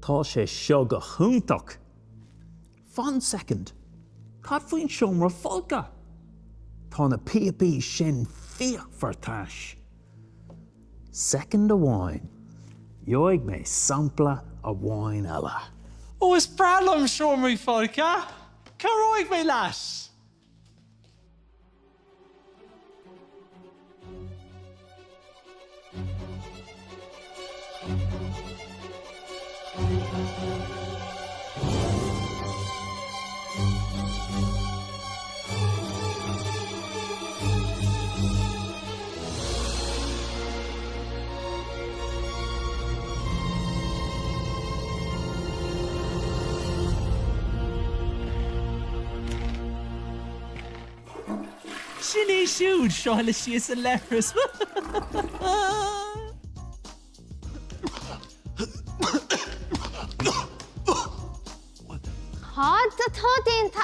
Touche seo go húntaach. Fan second, cad faoin siomra folga. Tá na P.A.P. sin fíoch fartáis. Second a wine. Joig me sampla a wine eile. Oh, is bralam siomra folga. Caroig me las. Sinny siúd seála síos a lepras. Tá tá déanta